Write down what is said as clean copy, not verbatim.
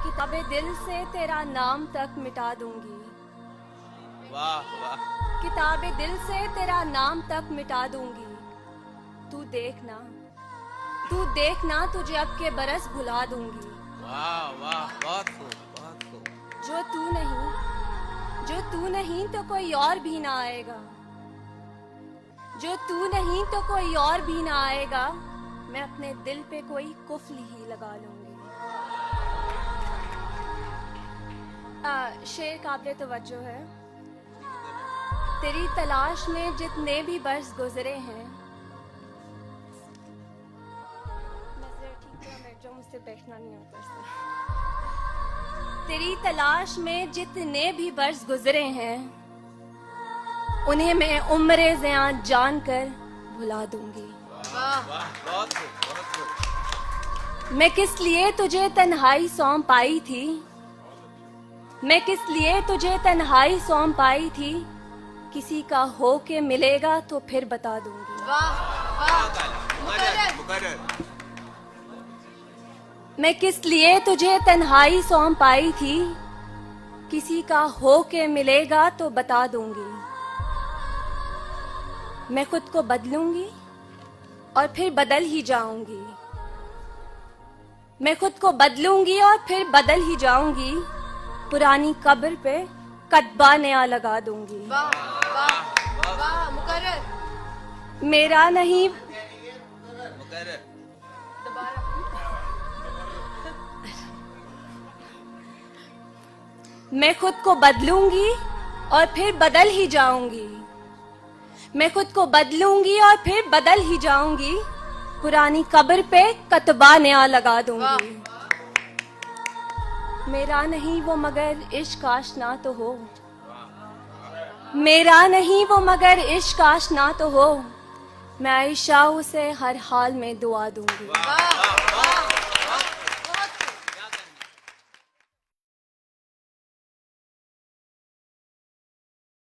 किताबे दिल से तेरा नाम तक मिटा दूंगी। वाह वाह। किताबे दिल से तेरा नाम तक मिटा दूंगी। तू देखना, तू देखना, तुझे अब के बरस भुला दूंगी। वाह वाह, बहुत खूब बहुत खूब। जो तू नहीं तो कोई और भी ना आएगा। जो तू नहीं तो कोई और भी ना आएगा। मैं अपने दिल पे कोई कुफल ही लगा लूंगी। शेर काबिले तवज्जो है। तेरी तलाश में जितने भी बरस गुजरे हैं। मुझसे बैठना नहीं आता इससे। तेरी तलाश में जितने भी बरस गुजरे हैं, उन्हें मैं उम्रे ज़ियां जान कर भुला दूंगी। वाह वाह, बहुत खूब बहुत खूब। मैं किस लिए तुझे तन्हाई सौंप आई थी। मैं किस लिए तुझे तन्हाई सौंप आई थी। किसी का हो के मिलेगा तो फिर बता दूंगी। मुकर्रर। मैं किस लिए तुझे तन्हाई सौंप आई थी। किसी का हो के मिलेगा तो बता दूंगी। मैं खुद को बदलूंगी और फिर बदल ही जाऊंगी। मैं खुद को बदलूंगी और फिर बदल ही जाऊंगी। पुरानी कब्र पे कतबा नया लगा दूंगी। वाह वाह वाह, मुकर्रर। मेरा नहीं, मुकर्रर। दोबारा। मैं खुद को बदलूंगी और फिर बदल ही जाऊंगी। मैं खुद को बदलूंगी और फिर बदल ही जाऊंगी। पुरानी कब्र पे कतबा नया लगा दूंगी। मेरा नहीं वो मगर इश्क आशना तो हो। मेरा नहीं वो मगर इश्क आशना तो हो। मैं आयशा उसे हर हाल में दुआ दूंगी। वाह वाह।